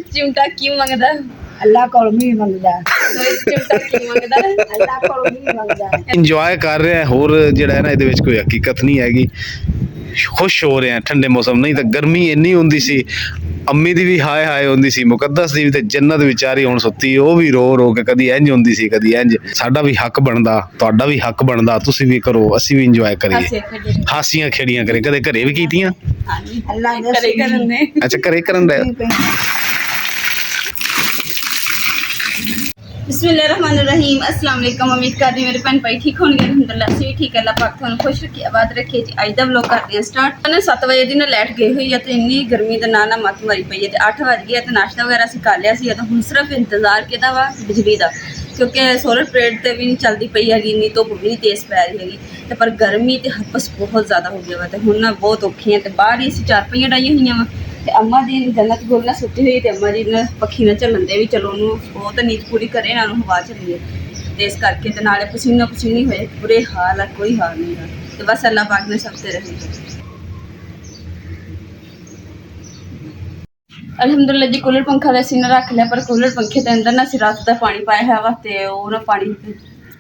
चिमटा की मंगदा अल्लाह कोल भी मंगदा चिमटा की मंगदा अल्लाह कोल भी मंगदा ਇੰਜੋਏ ਕਰ ਰਿਹਾ ਹੋਰ ਜਿਹੜਾ ਹੈ ਨਾ ਇਹਦੇ ਵਿੱਚ ਕੋਈ ਹਕੀਕਤ ਨਹੀਂ ਹੈਗੀ ਖੁਸ਼ ਹੋ ਰਹੇ ਆ ਠੰਡੇ ਮੌਸਮ ਨਹੀਂ ਤਾਂ ਗਰਮੀ ਇੰਨੀ ਹੁੰਦੀ ਸੀ ਅੰਮੀ ਦੀ ਵੀ ਹਾਏ ਹਾਏ ਹੁੰਦੀ ਸੀ ਮੁਕੱਦਸ ਦੀ ਵੀ ਤੇ ਜੰਨਤ ਵਿਚਾਰੀ ਹੁਣ ਸੁੱਤੀ ਉਹ ਵੀ ਰੋ ਰੋ ਕੇ ਕਦੀ ਇੰਜ ਹੁੰਦੀ ਸੀ ਕਦੀ ਇੰਜ ਸਾਡਾ ਵੀ ਹੱਕ ਬਣਦਾ ਤੁਹਾਡਾ ਵੀ ਹੱਕ ਬਣਦਾ ਤੁਸੀਂ ਵੀ ਕਰੋ ਅਸੀਂ ਵੀ ਇੰਜੋਏ ਕਰੀਏ ਹਾਸੀਆਂ ਖੇੜੀਆਂ ਕਰੇ ਕਦੇ ਘਰੇ ਵੀ ਕੀਤੀਆਂ अल्लाह करे करने ਅੱਛਾ ਘਰੇ ਕਰਨ ਦਾ बिस्मिल्लाहिर्रहमानिर्रहीम अस्सलाम वालेकुम उम्मीद कर रही मेरे भैन भाई ठीक होंगे अलहमदुलिल्लाह ਅਸੀਂ ਵੀ ਠੀਕ अल्लाह पाक ਤੁਹਾਨੂੰ खुश रखे आबाद रखे जी ਅੱਜ ਦਾ ਵਲੌਗ ਕਰਦੇ ਹਾਂ ਸਟਾਰਟ ਉਹਨੇ 7 ਵਜੇ ਦੀ ਨਾ ਲਾਈਟ ਗਈ ਹੋਈ ਹੈ ਤੇ ਇੰਨੀ ਗਰਮੀ ਦੇ ਨਾਲ ਮੱਤ ਮਾਰੀ ਪਈ ਹੈ ਤੇ 8 ਵਜ ਗਏ ਤੇ ਨਾਸ਼ਤਾ ਵਗੈਰਾ ਅਸੀਂ ਕਰ ਲਿਆ ਸੀ ਤਾਂ ਹੁਣ ਸਿਰਫ ਇੰਤਜ਼ਾਰ ਕਿਹਦਾ ਵਾ ਬਿਜਲੀ ਦਾ ਕਿਉਂਕਿ ਸੋਲਰ ਪਲੇਟ ਤੇ ਵੀ ਨਹੀਂ ਚੱਲਦੀ ਪਈ ਹੈਗੀ ਇੰਨੀ ਧੁੱਪ ਵੀ ਨਹੀਂ ਤੇਜ਼ ਪੈ ਰਹੀ ਹੈਗੀ ਤੇ ਪਰ ਗਰਮੀ ਤੇ ਹੱਪਸ ਬਹੁਤ ਜ਼ਿਆਦਾ ਹੋ ਗਿਆ ਵਾ ਤੇ ਹੁਣ ਨਾ ਬਹੁਤ ਔਖੀ ਹੈ ਤੇ ਬਾਹਰ ਹੀ ਅਸੀਂ ਚਾਰਪਾਈਆਂ ਡਾਈਆਂ ਹੋਈਆਂ ਵਾ ਤੇ ਅੰਮਾ ਦੀ ਜੰਨਤ ਗੋਲ ਨਾਲ ਸੁੱਤੀ ਹੋਈ ਤੇ ਅੰਮਾ ਜੀ ਨੇ ਪੱਖੀ ਨਾਲ ਚੱਲਣ ਦੇ ਵੀ ਚਲੋ ਉਹਨੂੰ ਉਹ ਤਾਂ ਨੀਂਦ ਪੂਰੀ ਕਰੇ ਇਹਨਾਂ ਨੂੰ ਹਵਾ ਚੱਲੀਏ ਤੇ ਇਸ ਕਰਕੇ ਤੇ ਨਾਲੇ ਪਸੀਨਾ ਪਸੀਨੀ ਹੋਏ ਬੁਰੇ ਹਾਲ ਆ ਕੋਈ ਹਾਲ ਨਹੀਂ ਹੈ ਤੇ ਬਸ ਅੱਲਾਹ ਪਾਕ ਨੇ ਸਭ ਤੇ ਰਹੇ ਅਲਹਮਦੁਲਿल्लाह जी कूलर पंखा तो असीं रख लिया पर कूलर पंखे के अंदर ना असीं रात का पानी पाया है वा ते ओह ना पानी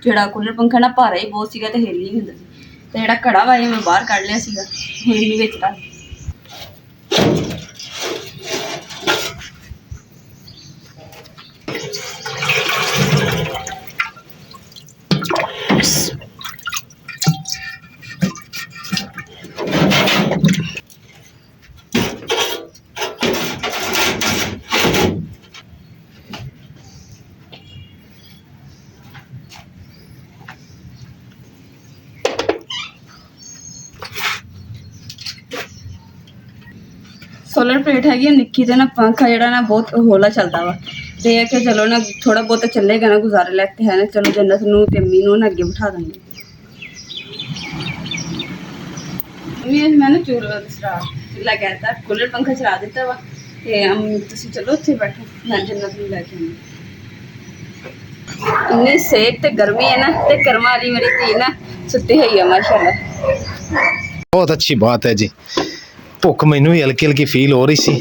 जिहड़ा कूलर पंखा ना भारा ही बहुत सीगा ते हिल नहीं हुंदा सी ते जिहड़ा घड़ा वा मैं बाहर कढ लिया सीगा हुण इहनूं विच रख सोलर प्लेट हैगी निक्की ते ना पंखा जड़ा ना बहुत हौला चलता वा ते कि चलो ना थोड़ा बहुत चलेगा ना गुजारे लायक है ना चलो जन्नत नूं ते अम्मी नूं ना अगे बिठा देंगे मैं ना चूल्हा कहता कूलर पंखा चला दिता वा ते तुसीं चलो उत्थे बैठो मैं जन्नत नूं लैके आऊं इन्नी सेक ते गर्मी है ना ते कर्मा वाली मेरी धी ना सुत्ती हुई है माशाअल्लाह बहुत अच्छी बात है जी ਭੁੱਖ ਮੈਨੂੰ ਵੀ ਹਲਕੀ ਹਲਕੀ ਫੀਲ ਹੋ ਰਹੀ ਸੀ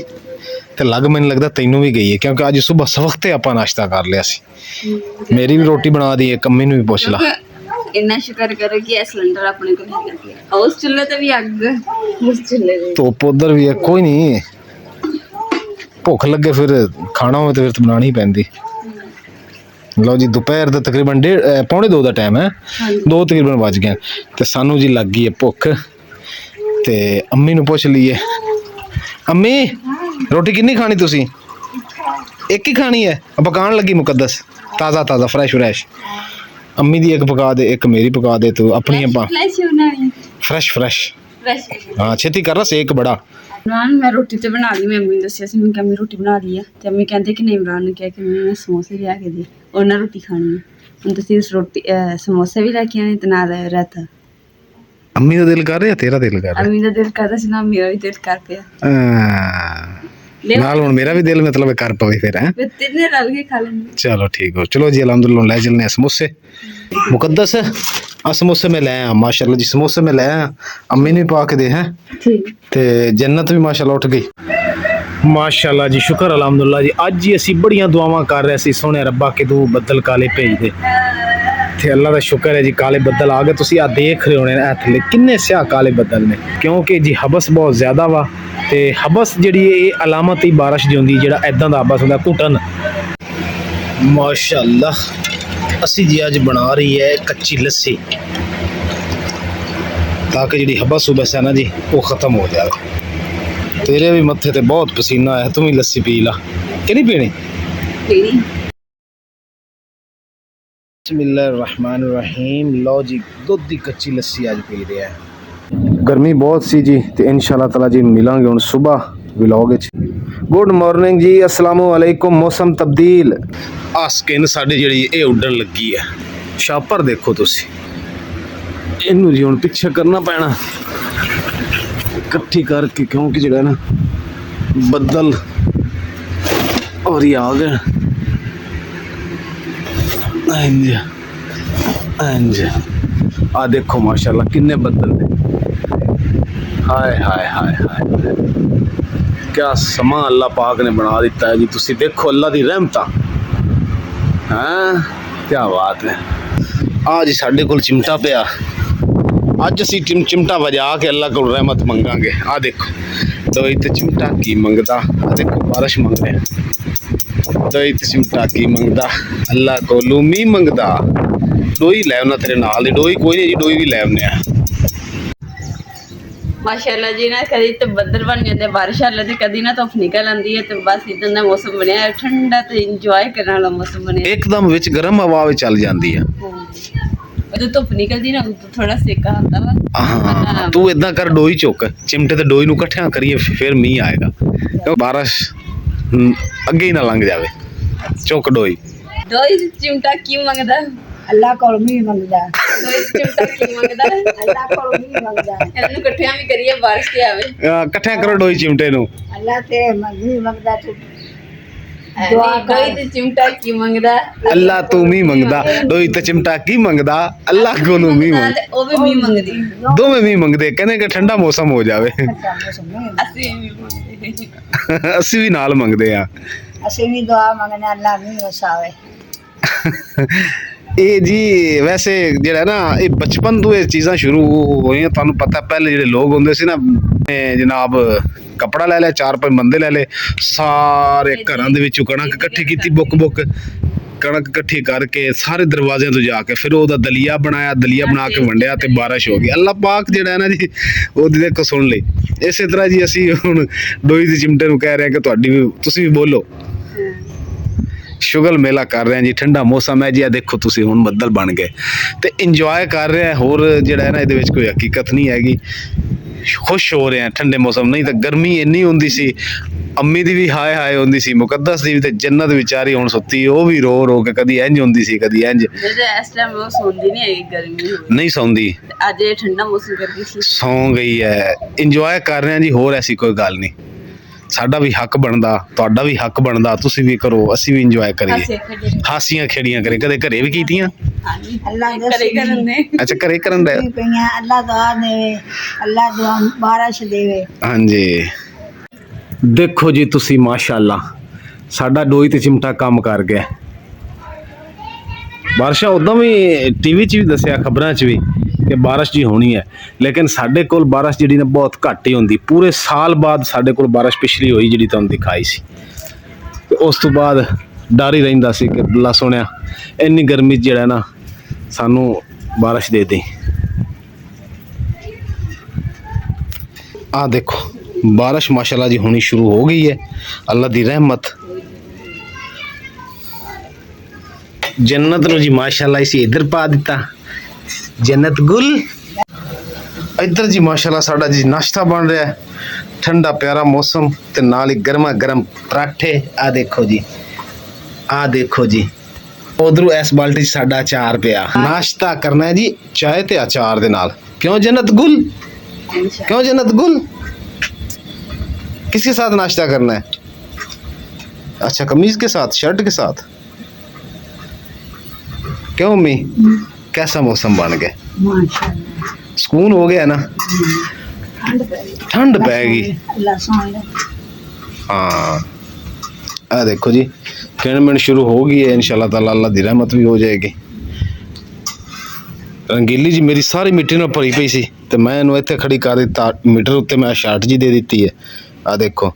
ਤੇ ਮੈਨੂੰ ਲੱਗਦਾ ਤੈਨੂੰ ਵੀ ਗਈ ਹੈ ਕਿਉਂਕਿ ਅੱਜ ਸਵੇਰ ਸਵਖਤੇ ਆਪਾਂ ਨਾਸ਼ਤਾ ਕਰ ਲਿਆ ਸੀ ਮੇਰੀ ਵੀ ਰੋਟੀ ਬਣਾ ਦੀ ਹੈ ਕੰਮੀ ਨੂੰ ਵੀ ਪੁੱਛ ਲਾ ਇੰਨਾ ਸ਼ੁਕਰ ਕਰੋ ਕਿ ਇਹ ਸਿਲੰਡਰ ਆਪਣੇ ਕੋਲ ਹੈਗਾ ਉਸ ਚੁੱਲ੍ਹੇ ਤੇ ਵੀ ਅੱਗ ਉਸ ਚੁੱਲ੍ਹੇ ਤੇ ਧੁੱਪ ਉਧਰ ਵੀ ਹੈ ਕੋਈ ਨਹੀਂ ਭੁੱਖ ਲੱਗੇ ਫਿਰ ਖਾਣਾ ਹੋਵੇ ਤੇ ਫਿਰ ਬਣਾਉਣੀ ਪੈਂਦੀ ਲਓ ਜੀ ਦੁਪਹਿਰ ਦਾ ਤਕਰੀਬਨ 1:45 ਦਾ ਟਾਈਮ ਹੈ 2 ਤਕਰੀਬਨ ਵੱਜ ਗਏ ਤੇ ਸਾਨੂੰ ਜੀ ਲੱਗ ਗਈ ਹੈ ਭੁੱਖ ਤੇ ਅੰਮੀ ਨੂੰ ਪੁੱਛ ਲਈਏ ਅੰਮੀ ਰੋਟੀ ਕਿੰਨੀ ਖਾਣੀ ਤੁਸੀਂ ਇੱਕ ਹੀ ਖਾਣੀ ਹੈ ਪਕਾਉਣ ਲੱਗੀ ਮੁਕੱਦਸ ਤਾਜ਼ਾ ਤਾਜ਼ਾ ਫਰੈਸ਼ ਅੰਮੀ ਦੀ ਇੱਕ ਪਕਾ ਦੇ ਇੱਕ ਮੇਰੀ ਪਕਾ ਦੇ ਤੂੰ ਆਪਣੀ ਆਪਾਂ ਫਰੈਸ਼ हाँ छेती कर रहा सेक बड़ा इमरान मैं रोटी तो बना ली मैं अम्मी ने दसिया मैं अम्मी रोटी बना ली है तो अम्मी कहते कि नहीं इमरान ने कहा कि मैं समोसे लिया के दे और ना रोटी खानी है हम तो सिर्फ रोटी समोसे भी लेके आने तो ना रहता अम्मी का दिल कर रहा तेरा दिल कर रहा अम्मी का दिल करता सी ना मेरा भी दिल कर पिया नाल हुण मेरा भी दिल मतलब कर पवे फिर हैं तिन्ने रल के खा लेंगे चलो ठीक हो चलो जी अल्हम्दुलिल्लाह ले चलने समोसे मुकद्दस समोसे में ले आया माशाल्लाह जी समोसे में ले आया अम्मी ने पा के दे हैं ते जन्नत भी माशाल्लाह उठ गई माशाल्लाह जी शुक्र अल्हम्दुलिल्लाह जी अज ही असी बड़ियां दुआवां कर रहे सी सोने रब्बा कि तू बदल काले भेज दे ते अल्लाह का शुक्र है जी काले बदल आ गए तुसी आ देख रहे होने थले किन्ने स्याह काले बदल ने क्योंकि जी हबस बहुत ज्यादा वा ते हबस जिहड़ी ये अलामत ही बारिश दी हुंदी जिहड़ा इदां दा हबस हुंदा घुटन माशाल्लाह असी जी अज बना रही है कच्ची लस्सी ताकि जी हबस उबस है ना जी वो ख़त्म हो जाए तेरे भी मत्थे ते बहुत पसीना है तुम ही लस्सी पी ला कि नहीं पीनी बिस्मिल्लाहिर्रहमानिर्रहीम लो जी दुध की कच्ची लस्सी अज पी रहे हैं गर्मी बहुत सी जी तो इंशाल्लाह ताला जी मिलांगे हुण सुबह व्लॉग गुड मॉर्निंग जी अस्सलाम वालेकुम मौसम तब्दील आ स्किन साडी जिहड़ी ये उड्डन लगी है शापर देखो तुसी इनू जी हुण पिछे करना पैना इकट्ठी करके क्योंकि जिहड़ा ना बदल और ये आ गए ਆ ਦੇਖੋ ਮਾਸ਼ਾਅੱਲਾ ਕਿੰਨੇ ਬੱਦਲ ਨੇ। ਹਾਏ ਹਾਏ ਹਾਏ ਹਾਏ ਕਿਆ ਸਮਾਂ ਅੱਲਾਹ ਪਾਕ ਨੇ ਬਣਾ ਦਿੱਤਾ ਹੈ ਜੀ। ਤੁਸੀਂ ਦੇਖੋ ਅੱਲਾਹ ਦੀ ਰਹਿਮਤਾਂ। ਹਾਂ ਕਿਆ ਬਾਤ ਹੈ। ਆ ਜੀ ਸਾਡੇ ਕੋਲ ਚਿਮਟਾ ਪਿਆ। ਅੱਜ ਅਸੀਂ ਚਿਮਟਾ ਵਜਾ ਕੇ ਅੱਲਾਹ ਕੋਲ ਰਹਿਮਤ ਮੰਗਾਂਗੇ। ਆ ਦੇਖੋ ਦੋਈ ਤੇ ਚਿਮਟਾ ਕੀ ਮੰਗਦਾ। ਆ ਦੇਖੋ ਬਾਰਿਸ਼ ਮੰਗ ਰਿਹਾ। ਦੋਈ ਤੇ ਚਿਮਟਾ ਕੀ ਮੰਗਦਾ ਅੱਲਾਹ ਕੋਲੋਂ ਮੀਂਹ ਮੰਗਦਾ। ਡੋਈ ਲੈ ਆਉਣਾ ਤੇਰੇ ਨਾਲ ਦੀ। ਡੋਈ ਕੋਈ ਨਹੀਂ ਜੀ, ਡੋਈ ਵੀ ਲੈ ਆਉਂਦੇ ਆ। ਮਾਸ਼ਾਅੱਲਾ ਜੀ ਨਾ ਕਦੀ ਤੇ ਬੱਦਲ ਬਣ ਜਾਂਦੇ ਬਾਰਿਸ਼ ਆ ਤੇ ਕਦੀ ਨਾ ਧੁੱਪ ਨਿਕਲ ਆਉਂਦੀ ਹੈ ਤੇ ਬਸ ਇਦਾਂ ਦਾ ਮੌਸਮ ਬਣਿਆ ਠੰਡਾ ਤੇ ਇੰਜੋਏ ਕਰਨ ਵਾਲਾ ਮੌਸਮ ਬਣਿਆ। ਇੱਕਦਮ ਵਿੱਚ ਗਰਮ ਹਵਾ ਵੀ ਚੱਲ ਜਾਂਦੀ ਆ। ਜਦੋਂ ਧੁੱਪ ਨਿਕਲਦੀ ਨਾ ਉਦੋਂ ਥੋੜਾ ਸੇਕਾ ਆਉਂਦਾ ਵਾ। ਹਾਂ ਤੂੰ ਇਦਾਂ ਕਰ ਡੋਈ ਚੁੱਕ ਚਿਮਟੇ ਤੇ ਡੋਈ ਨੂੰ ਇਕੱਠਿਆਂ ਕਰੀਏ ਫਿਰ ਮੀਂਹ ਆਏਗਾ। ਕਿਉਂ ਬਾਰਿਸ਼ ਅੱਗੇ ਹੀ ਨਾ ਲੰਘ ਜਾਵੇ। ਚੁੱਕ ਡੋਈ। ਦੋਈ ਚਿਮਟਾ ਕੀ ਮੰਗਦਾ। ਅੱਲਾ ਕੋਲ ਮੀਂਹ ਮੰਗਦਾ। ਦੋਈ ਚਿਮਟਾ ਕੀ ਮੰਗਦਾ। ਅੱਲਾ ਕੋਲ ਮੀਂਹ ਮੰਗਦਾ। ਇਹਨੂੰ ਇਕੱਠਿਆਂ ਵੀ ਕਰੀਏ ਬਾਰਿਸ਼ ਤੇ ਆਵੇ। ਇਕੱਠਿਆਂ ਕਰੋ ਡੋਈ ਚਿਮਟੇ ਨੂੰ। ਅੱਲਾ ਤੇ ਮੀਂਹ ਮੰਗਦਾ ਤੂੰ ਦੋਈ ਤੇ ਚਿਮਟਾ ਕੀ ਮੰਗਦਾ। ਅੱਲਾ ਤੂੰ ਮੀਂਹ ਮੰਗਦਾ। ਡੋਈ ਤੇ ਚਿਮਟਾ ਕੀ ਮੰਗਦਾ ਅੱਲਾਹ ਕੋਲੋਂ ਮੀਂਹ ਮੰਗਦਾ। ਉਹ ਵੀ ਮੀਂਹ ਮੰਗਦੀ। ਦੋਵੇਂ ਮੀਂਹ ਮੰਗਦੇ ਕਹਿੰਦੇ ਕਿ ਠੰਡਾ ਮੌਸਮ ਹੋ ਜਾਵੇ। ਅਸੀਂ ਵੀ ਮੰਗਦੇ। ਅਸੀਂ ਵੀ ਨਾਲ ਮੰਗਦੇ ਆ। ਅਸੀਂ ਵੀ ਦੁਆ ਮੰਗਣਾ ਅੱਲਾ ਮੀਂਹ ਵਸਾਵੇ। ਇਹ ਜੀ ਵੈਸੇ ਜਿਹੜਾ ਨਾ ਇਹ ਬਚਪਨ ਤੋਂ ਇਹ ਚੀਜ਼ਾਂ ਸ਼ੁਰੂ ਹੋਈਆਂ। ਤੁਹਾਨੂੰ ਪਤਾ ਪਹਿਲੇ ਜਿਹੜੇ ਲੋਕ ਹੁੰਦੇ ਸੀ ਨਾ ਜਨਾਬ ਕੱਪੜਾ ਲੈ ਲਿਆ 4-5 ਬੰਦੇ ਲੈ ਲਏ ਸਾਰੇ ਘਰਾਂ ਦੇ ਵਿੱਚੋਂ ਕਣਕ ਇਕੱਠੀ ਕੀਤੀ ਬੁੱਕ ਕਣਕ ਇਕੱਠੀ ਕਰਕੇ ਸਾਰੇ ਦਰਵਾਜ਼ਿਆਂ ਤੋਂ ਜਾ ਕੇ ਫਿਰ ਉਹਦਾ ਦਲੀਆ ਬਣਾਇਆ। ਦਲੀਆ ਬਣਾ ਕੇ ਵੰਡਿਆ ਤੇ ਬਾਰਿਸ਼ ਹੋ ਗਈ। ਅੱਲਾਹ ਪਾਕ ਜਿਹੜਾ ਹੈ ਨਾ ਜੀ ਉਹਦੀ ਦੇਖੋ ਸੁਣ ਲਈ। ਇਸੇ ਤਰ੍ਹਾਂ ਜੀ ਅਸੀਂ ਹੁਣ ਡੋਈ ਦੇ ਚਿਮਟੇ ਨੂੰ ਕਹਿ ਰਹੇ ਹਾਂ ਕਿ ਤੁਸੀਂ ਵੀ ਬੋਲੋ। ਸ਼ੁਗਲ ਮੇਲਾ ਕਰ ਰਹੇ ਹਾਂ ਜੀ। ਠੰਡਾ ਮੌਸਮ ਹੈ ਜੀ। ਆ ਦੇਖੋ ਤੁਸੀਂ ਹੁਣ ਬੱਦਲ ਬਣ ਗਏ ਤੇ ਇੰਜੋਏ ਕਰ ਰਹੇ ਆ। ਹੋਰ ਜਿਹੜਾ ਹੈ ਨਾ ਇਹਦੇ ਵਿੱਚ ਕੋਈ ਹਕੀਕਤ ਨਹੀਂ ਹੈਗੀ। ਖੁਸ਼ ਹੋ ਰਹੇ ਆ ਠੰਡੇ ਮੌਸਮ। ਨਹੀਂ ਤਾਂ ਗਰਮੀ ਇੰਨੀ ਹੁੰਦੀ ਸੀ। ਅੰਮੀ ਦੀ ਵੀ ਹਾਏ ਹਾਏ ਹੁੰਦੀ ਸੀ। ਮੁਕੱਦਸ ਦੀ ਵੀ ਤੇ ਜੰਨਤ ਵਿਚਾਰੀ ਹੁਣ ਸੁੱਤੀ। ਉਹ ਵੀ ਰੋ ਕੇ ਕਦੀ ਇੰਜ ਹੁੰਦੀ ਸੀ ਕਦੀ ਇੰਜ। ਇਸ ਟਾਈਮ ਉਹ ਸੌਂਦੀ ਨਹੀਂ ਹੈਗੀ ਗਰਮੀ ਨਹੀਂ ਸੌਂਦੀ। ਅੱਜ ਇਹ ਠੰਡਾ ਮੌਸਮ ਕਰਦੀ ਸੀ ਸੌਂ ਗਈ ਹੈ। ਇੰਜੋਏ ਕਰ ਰਹੇ ਆ ਜੀ। ਹੋਰ ਐਸੀ ਕੋਈ ਗੱਲ ਨਹੀਂ। ਸਾਡਾ ਵੀ ਹੱਕ ਬਣਦਾ ਤੁਹਾਡਾ ਵੀ ਹੱਕ ਬਣਦਾ। ਤੁਸੀਂ ਵੀ ਕਰੋ ਅਸੀਂ ਵੀ ਇੰਜੋਏ ਕਰੀਏ। ਹਾਸੀਆਂ ਖੇੜੀਆਂ ਕਰੇ ਕਦੇ ਘਰੇ ਵੀ ਕੀਤੀਆਂ। ਅੱਲਾ ਘਰੇ ਕਰਨ ਦੇ। ਅੱਛਾ ਘਰੇ ਕਰਨ ਦਾ। ਪਈਆਂ ਅੱਲਾ ਦੁਆ ਦੇਵੇ। ਅੱਲਾ ਦੁਆ ਬਾਰਿਸ਼ ਦੇਵੇ। ਹਾਂਜੀ ਦੇਖੋ ਜੀ ਤੁਸੀਂ ਮਾਸ਼ਾਅੱਲਾ ਸਾਡਾ ਡੋਈ ਤੇ ਚਿਮਟਾ ਕੰਮ ਕਰ ਗਿਆ। ਬਾਰਿਸ਼ਾਂ ਉਦਾਂ ਵੀ ਟੀਵੀ 'ਚ ਵੀ ਦੱਸਿਆ ਖਬਰਾਂ 'ਚ ਵੀ ਕਿ ਬਾਰਿਸ਼ ਜੀ ਹੋਣੀ ਹੈ। ਲੇਕਿਨ ਸਾਡੇ ਕੋਲ ਬਾਰਿਸ਼ ਜਿਹੜੀ ਨਾ ਬਹੁਤ ਘੱਟ ਹੀ ਹੁੰਦੀ। ਪੂਰੇ ਸਾਲ ਬਾਅਦ ਸਾਡੇ ਕੋਲ ਬਾਰਿਸ਼ ਪਿਛਲੀ ਹੋਈ ਜਿਹੜੀ ਤੁਹਾਨੂੰ ਦਿਖਾਈ ਸੀ। ਤੇ ਉਸ ਤੋਂ ਬਾਅਦ ਡਰ ਹੀ ਰਹਿੰਦਾ ਸੀ ਕਿ ਅੱਲਾ ਸੋਹਣਿਆ ਇੰਨੀ ਗਰਮੀ 'ਚ ਜਿਹੜਾ ਨਾ ਸਾਨੂੰ ਬਾਰਿਸ਼ ਦੇ ਦੇ। ਆ ਦੇਖੋ ਬਾਰਿਸ਼ ਮਾਸ਼ਾਅੱਲਾ ਜੀ ਹੋਣੀ ਸ਼ੁਰੂ ਹੋ ਗਈ ਹੈ। ਅੱਲਾ ਦੀ ਰਹਿਮਤ। ਜन्नत ਨੂੰ ਜੀ ਮਾਸ਼ਾਅੱਲਾ ਇਸੇ ਇੱਧਰ ਪਾ ਦਿੱਤਾ। जन्नत गुल इधर जी माशाल्लाह साड़ा जी नाश्ता बन रहा है। ठंडा प्यारा मौसम ते नाल ही गर्मा गर्म पराठे। आ देखो जी उधरों इस बाल्टी साड़ा अचार पिया। नाश्ता करना है जी चाय ते अचार दे नाल। क्यों जन्नत गुल क्यों जन्नत गुल किसके साथ नाश्ता करना है। अच्छा कमीज के साथ शर्ट के साथ। क्यों मम्मी कैसा मौसम बन गया। माशाअल्लाह सुकून हो गया ना। ठंड पैगी। अल्लाह सोहना। हाँ आ देखो जी किणमिण शुरू हो गई है। इंशाल्लाह ताला अल्लाह दी रहमत भी हो जाएगी। रंगीली जी मेरी सारी मिट्टी नाल भरी पई सी ते मैं इहनूं इत्थे खड़ी कर दित्ता। मीटर उत्ते मैं शर्ट जी दे दित्ती है। आ देखो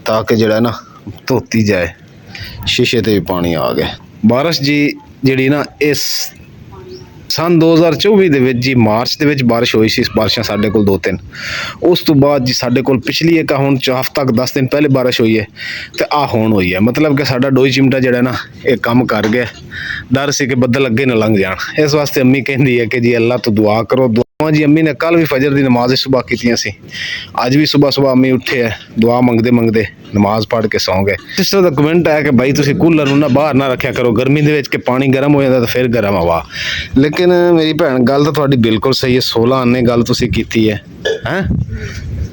ताकि जिहड़ा ना धोती जाए। शीशे ते भी पानी आ गया। बारिश जी जिहड़ी ना इस सन 2024 ਦੇ ਵਿੱਚ ਜੀ ਮਾਰਚ ਦੇ ਵਿੱਚ ਬਾਰਿਸ਼ ਹੋਈ ਸੀ। ਬਾਰਿਸ਼ਾਂ ਸਾਡੇ ਕੋਲ 2-3 ਉਸ ਤੋਂ ਬਾਅਦ ਜੀ ਸਾਡੇ ਕੋਲ ਪਿਛਲੀ ਇੱਕ ਹੁਣ ਹਫ਼ਤਾ 10 ਦਿਨ ਪਹਿਲੇ ਬਾਰਿਸ਼ ਹੋਈ ਹੈ ਤੇ ਆ ਹੁਣ ਹੋਈ ਹੈ। ਮਤਲਬ ਕਿ ਸਾਡਾ ਡੋਈ ਚਿਮਟਾ ਜਿਹੜਾ ਨਾ ਇਹ ਕੰਮ ਕਰ ਗਿਆ। ਡਰ ਸੀ ਕਿ ਬੱਦਲ ਅੱਗੇ ਨਾ ਲੰਘ ਜਾਣ। ਇਸ ਵਾਸਤੇ ਅੰਮੀ ਕਹਿੰਦੀ ਹੈ ਕਿ ਜੀ ਅੱਲਾ ਤੋਂ ਦੁਆ ਕਰੋ। ਦੁਆਵਾਂ ਜੀ ਅੰਮੀ ਨੇ ਕੱਲ ਵੀ ਫਜਰ ਦੀ ਨਮਾਜ਼ ਸੁਬਹ ਕੀਤੀਆਂ ਸੀ। ਅੱਜ ਵੀ ਸੁਬਹ ਅੰਮੀ ਉੱਠੇ ਹੈ ਦੁਆ ਮੰਗਦੇ ਨਮਾਜ਼ ਪੜ੍ਹ ਕੇ ਸੌਂ ਗਏ। ਇਸ ਤਰ੍ਹਾਂ ਦਾ ਕਮੈਂਟ ਆਇਆ ਕਿ ਭਾਈ ਤੁਸੀਂ ਕੂਲਰ ਨੂੰ ਨਾ ਬਾਹਰ ਨਾ ਰੱਖਿਆ ਕਰੋ ਗਰਮੀ ਦੇ ਵਿੱਚ ਕਿ ਪਾਣੀ ਗਰਮ ਹੋ ਜਾਂਦਾ ਤਾਂ ਫਿਰ ਗਰਮ ਹਵਾ। ਲੇਕਿਨ ਮੇਰੀ ਭੈਣ ਗੱਲ ਤਾਂ ਤੁਹਾਡੀ ਬਿਲਕੁਲ ਸਹੀ ਹੈ। 16 ਆਨੇ ਗੱਲ ਤੁਸੀਂ ਕੀਤੀ ਹੈ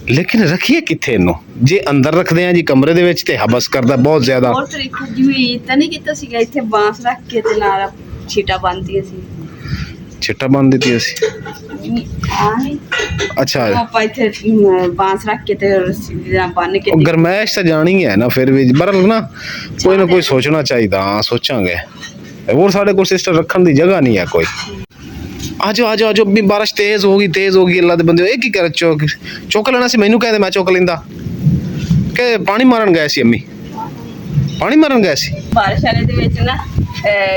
ਲੇਕਿਨ ਰੱਖੀਏ ਕਿੱਥੇ ਇਹਨੂੰ। ਜੇ ਅੰਦਰ ਰੱਖਦੇ ਆ ਜੀ ਕਮਰੇ ਦੇ ਵਿੱਚ ਤੇ ਹਬਸ ਕਰਦਾ ਬਹੁਤ ਜ਼ਿਆਦਾ। ਹੋਰ ਤਰੀਕੇ ਜਿਵੇਂ ਤਾਂ ਨਹੀਂ ਕੀਤਾ ਸੀਗਾ ਇੱਥੇ ਬਾਂਸ ਰੱਖ ਕੇ ਤੇ ਨਾਲ ਛੀਟਾ ਬੰਨ੍ਹਦੀਆਂ ਸੀ। ਛਿੱਟਾ ਬੰਨ ਦਿੱਤੀ ਅਸੀਂ। ਅੱਛਾ ਆਪਾਂ ਇੱਥੇ ਬਾਂਸ ਰੱਖ ਕੇ ਤੇ ਰੱਸੀ ਜਾਂ ਬੰਨ ਕੇ ਉਹ ਗਰਮੈਸ਼ ਤਾਂ ਜਾਣੀ ਹੈ ਨਾ, ਫਿਰ ਵੀ ਪਰ ਨਾ ਕੋਈ ਸੋਚਣਾ ਚਾਹੀਦਾ। ਹਾਂ ਸੋਚਾਂਗੇ। ਹੋਰ ਸਾਡੇ ਕੋਲ ਸਿਸਟਰ ਰੱਖਣ ਦੀ ਜਗ੍ਹਾ ਨਹੀਂ ਹੈ ਕੋਈ। ਆਜੋ ਆਜੋ ਆਜੋ ਵੀ ਬਾਰਿਸ਼ ਤੇਜ਼ ਹੋ ਗਈ ਅੱਲਾ ਦੇ ਬੰਦੇ। ਇਹ ਕੀ ਕਰ ਚੁੱਕ ਲੈਣਾ ਸੀ, ਮੈਨੂੰ ਕਹਿੰਦੇ ਮੈਂ ਚੁੱਕ ਲੈਂਦਾ। ਕਿ ਪਾਣੀ ਮਾਰਨ ਗਏ ਸੀ ਅੰਮੀ, ਪਾਣੀ ਮਾਰਨ ਗਏ ਸੀ। ਬਾਰਿਸ਼ ਵਾਲੇ ਦੇ ਵਿੱਚ ਨਾ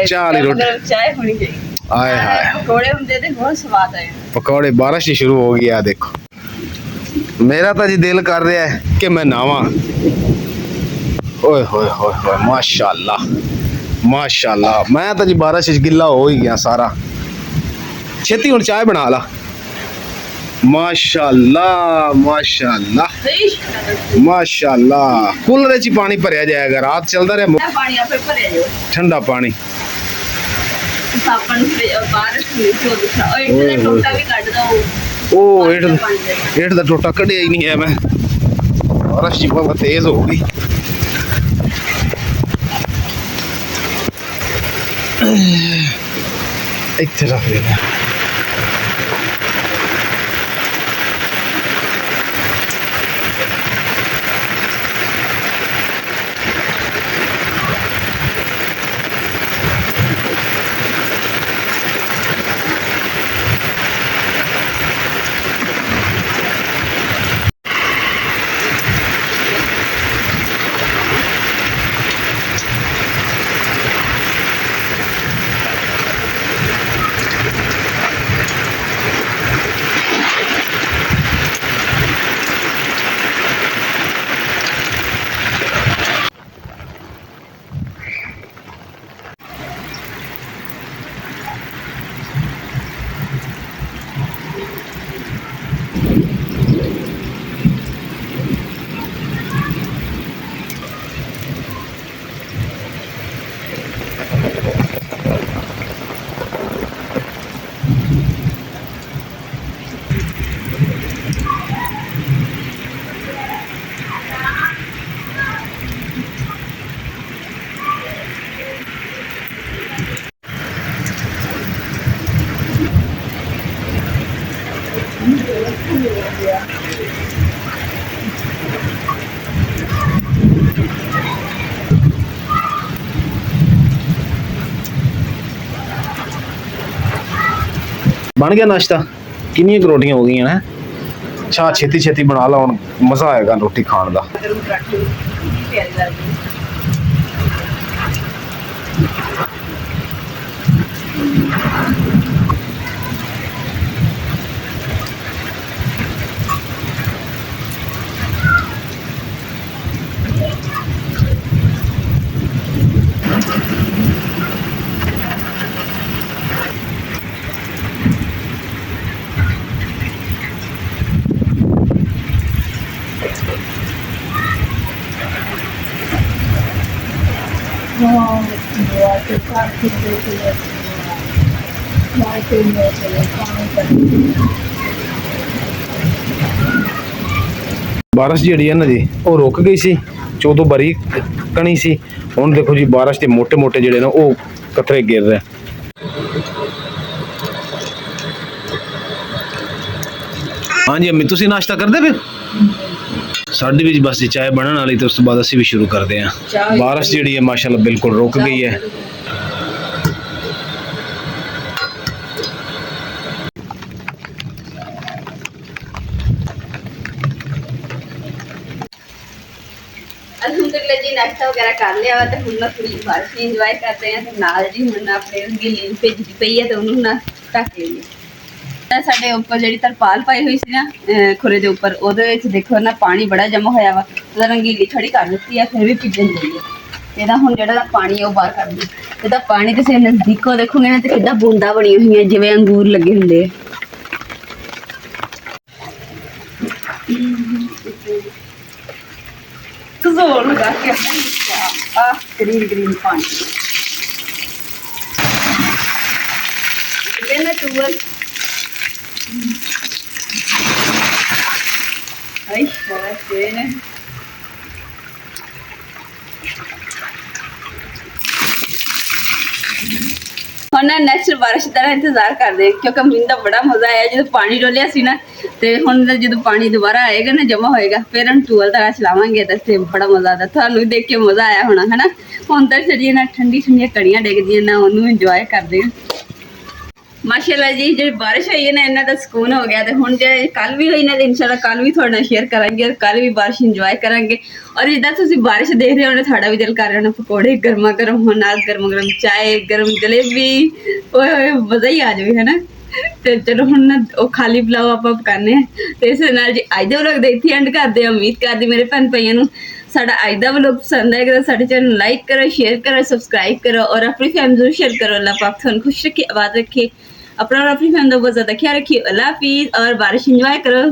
ਚਾਹ ਵਾਲੀ ਰੋਟੀ, ਚਾਹ ਹੋਣੀ ਚਾਹੀਦੀ। ਆਏ ਹਾਏ ਪਕੌੜੇ ਹੁੰਦੇ ਤੇ ਬਹੁਤ ਸਵਾਦ ਆਏ। ਪਕੌੜੇ ਬਾਰਿਸ਼ ਹੀ ਸ਼ੁਰੂ ਹੋ ਗਈ ਆ ਦੇਖੋ। ਮੇਰਾ ਤਾਂ ਜੀ ਦਿਲ ਕਰ ਰਿਹਾ ਹੈ ਕਿ ਮੈਂ ਨਾਵਾਂ। ਓਏ ਹੋਏ ਹੋਏ ਹੋਏ ਮਾਸ਼ਾਅੱਲਾ ਮਾਸ਼ਾਅੱਲਾ। ਮੈਂ ਤਾਂ ਜੀ ਬਾਰਿਸ਼ ਵਿੱਚ ਗਿੱਲਾ ਹੋ ਹੀ ਗਿਆ ਸਾਰਾ। ਛੇਤੀ ਹੁਣ ਚਾਹ ਬਣਾ ਲਾ। ਮਾਸ਼ਾਅੱਲਾ ਮਾਸ਼ਾਅੱਲਾ ਮਾਸ਼ਾਅੱਲਾ। ਕੂਲਰ 'ਚ ਪਾਣੀ ਭਰਿਆ ਜਾਏਗਾ, ਰਾਤ ਚੱਲਦਾ ਰਿਹਾ ਪਾਣੀ ਆਪੇ ਭਰਿਆ ਜਾਓ, ਠੰਡਾ ਪਾਣੀ। ਸਾਪਣ ਬਾਰਿਸ਼ ਨਹੀਂ ਹੋ ਦਿੱਤਾ। ਉਹ ਇੱਥੇ ਦਾ ਟੋਟਾ ਵੀ ਕੱਢ ਦੋ। ਉਹ ਹੇਠ ਦਾ ਟੋਟਾ ਕੱਢਿਆ ਹੀ ਨਹੀਂ ਹੈ ਮੈਂ। ਬਾਰਿਸ਼ ਜੀ ਬਹੁਤ ਤੇਜ਼ ਹੋ ਗਈ। ਇੱਥੇ ਰੱਖ ਦੇਣਾ। बन गया नाश्ता? कितनी रोटियां हो गई हैं? अच्छा छेती छेती बना ला, हुण मजा आएगा रोटी खाने का। बारिश जी है ना जी वो रुक गई सी, 14 बारी कणी सी। हुण देखो जी बारिश के मोटे मोटे जिहड़े ना वो कतरे गिर रहे। हाँ जी अम्मी तुसीं नाश्ता करदे पे? साडी भी बस चाय बनने वाली, तो उस बाद असीं भी शुरू करते हैं। बारिश जिहड़ी है माशाल्लाह बिल्कुल रुक गई है। अल्हम्दुलिल्लाह जी नाश्ता वगैरह कर लिया वा, तो हुण ना थोड़ी बारिश इंजॉय करते हैं। तो नाल जी हुण अपने गिल्ली भेजदी पई है, तो उन्होंने ना ढक लईए। ਤਾਂ ਸਾਡੇ ਉੱਪਰ ਜਿਹੜੀ ਤਰਪਾਲ ਪਾਈ ਹੋਈ ਸੀ ਨਾ ਖੁਰੇ ਦੇ ਉੱਪਰ, ਉਹਦੇ ਵਿੱਚ ਦੇਖੋ ਨਾ ਪਾਣੀ ਬੜਾ ਜਮਾ ਹੋਇਆ ਵਾ। ਉਹਦਾ ਰੰਗੀਲੀ ਖੜੀ ਕਰ ਦਿੱਤੀ ਆ, ਫਿਰ ਵੀ ਭਿੱਜਣ ਦੀ ਹੈ। ਇਹਦਾ ਹੁਣ ਜਿਹੜਾ ਪਾਣੀ ਉਹ ਬਾਹਰ ਕਰ ਦਿਓ। ਇਹਦਾ ਪਾਣੀ ਤੁਸੀਂ ਨਜ਼ਦੀਕੋਂ ਦੇਖੋਗੇ ਨਾ ਤੇ ਕਿੱਦਾਂ ਬੂੰਦਾਂ ਬਣੀਆਂ ਹੋਈਆਂ, ਜਿਵੇਂ ਅੰਗੂਰ ਲੱਗੇ ਹੁੰਦੇ ਆ। ਜ਼ੋਰ ਲਗਾ ਕੇ ਆ ਗ੍ਰੀਨ ਗ੍ਰੀਨ ਪਾਣੀ ਲੈਣਾ ਟੂਵਲ। Ay, schön. ਹੁਣ ਹੁਣ ਨਾ ਨੈਕਸਟ ਬਾਰਿਸ਼ ਦਾ ਇੰਤਜ਼ਾਰ ਕਰਦੇ ਹਾਂ, ਕਿਉਂਕਿ ਮੈਨੂੰ ਤਾਂ ਬੜਾ ਮਜ਼ਾ ਆਇਆ ਜਦੋਂ ਪਾਣੀ ਡੋਲਿਆ ਸੀ ਨਾ। ਤੇ ਹੁਣ ਜਦੋਂ ਪਾਣੀ ਦੁਬਾਰਾ ਆਏਗਾ ਨਾ, ਜਮਾ ਹੋਏਗਾ, ਫਿਰ हम ਟੂਲ ਤੱਕ ਚਲਾਵਾਂਗੇ ਤੇ ਬੜਾ ਮਜ਼ਾ ਆਦਾ। ਤੁਹਾਨੂੰ ਵੀ ਦੇਖ ਕੇ ਮਜ਼ਾ ਆਇਆ ਹੋਣਾ ਹਨਾ। ਹੁਣ ਤਾਂ ਚਲੀਏ ਨਾ, ਠੰਡੀ ਠੰਡੀਆਂ ਕੜੀਆਂ ਡਿੱਗਦੀਆਂ ਨਾ, ਉਹਨੂੰ ਇੰਜੋਏ ਕਰਦੇ ਹਾਂ। ਮਾਸ਼ਾਅੱਲਾ ਜੀ, ਜਿਹੜੀ ਬਾਰਿਸ਼ ਹੋਈ ਹੈ ਨਾ, ਇਹਨਾਂ ਦਾ ਸਕੂਨ ਹੋ ਗਿਆ। ਤੇ ਹੁਣ ਜੇ ਕੱਲ ਵੀ ਹੋਈ ਨਾ, ਤੇ ਇਨਸ਼ਾਅੱਲਾ ਕੱਲ ਵੀ ਤੁਹਾਡੇ ਨਾਲ ਸ਼ੇਅਰ ਕਰਾਂਗੇ, ਔਰ ਕੱਲ ਵੀ ਬਾਰਿਸ਼ ਇੰਜੋਏ ਕਰਾਂਗੇ। ਔਰ ਜਿੱਦਾਂ ਤੁਸੀਂ ਬਾਰਿਸ਼ ਦੇਖ ਰਹੇ ਹੋ, ਤੁਹਾਡਾ ਵੀ ਦਿਲ ਕਰ ਰਿਹਾ ਨਾ ਪਕੌੜੇ ਗਰਮਾ ਗਰਮ ਹੋਣ ਨਾਲ, ਗਰਮ ਗਰਮ ਚਾਏ, ਗਰਮ ਜਲੇਬੀ, ਓਏ ਹੋਏ ਮਜ਼ਾ ਹੀ ਆ ਜਾਵੇ ਹਨਾ। ਤੇ ਚਲੋ ਹੁਣ ਨਾ ਉਹ ਖਾਲੀ ਪਲਾਓ ਆਪਾਂ ਪਕਾਨੇ ਆ। ਤੇ ਇਸ ਨਾਲ ਜੀ ਅੱਜ ਦੇ ਵਲੋਗ ਦੇ ਇੱਥੇ ਐਂਡ ਕਰਦੇ ਆ। ਉਮੀਦ ਕਰਦੀ ਮੇਰੇ ਭੈਣ ਭਾਈਆਂ ਨੂੰ ਸਾਡਾ ਅੱਜ ਦਾ ਵਲੋਗ ਪਸੰਦ ਆਏਗਾ। ਸਾਡੇ ਚੈਨਲ ਨੂੰ ਲਾਈਕ ਕਰੋ, ਸ਼ੇਅਰ ਕਰੋ, ਸਬਸਕ੍ਰਾइब करो और अपनी फैमिली जरूर शेयर करो। अल्लाह पाक तुहानू खुश रखे, आबाद रखे, अपना और अपनी फैमिली का बहुत ज़्यादा ख्याल रखिए। अल्लाह हाफिज़ और बारिश इंजॉय करो।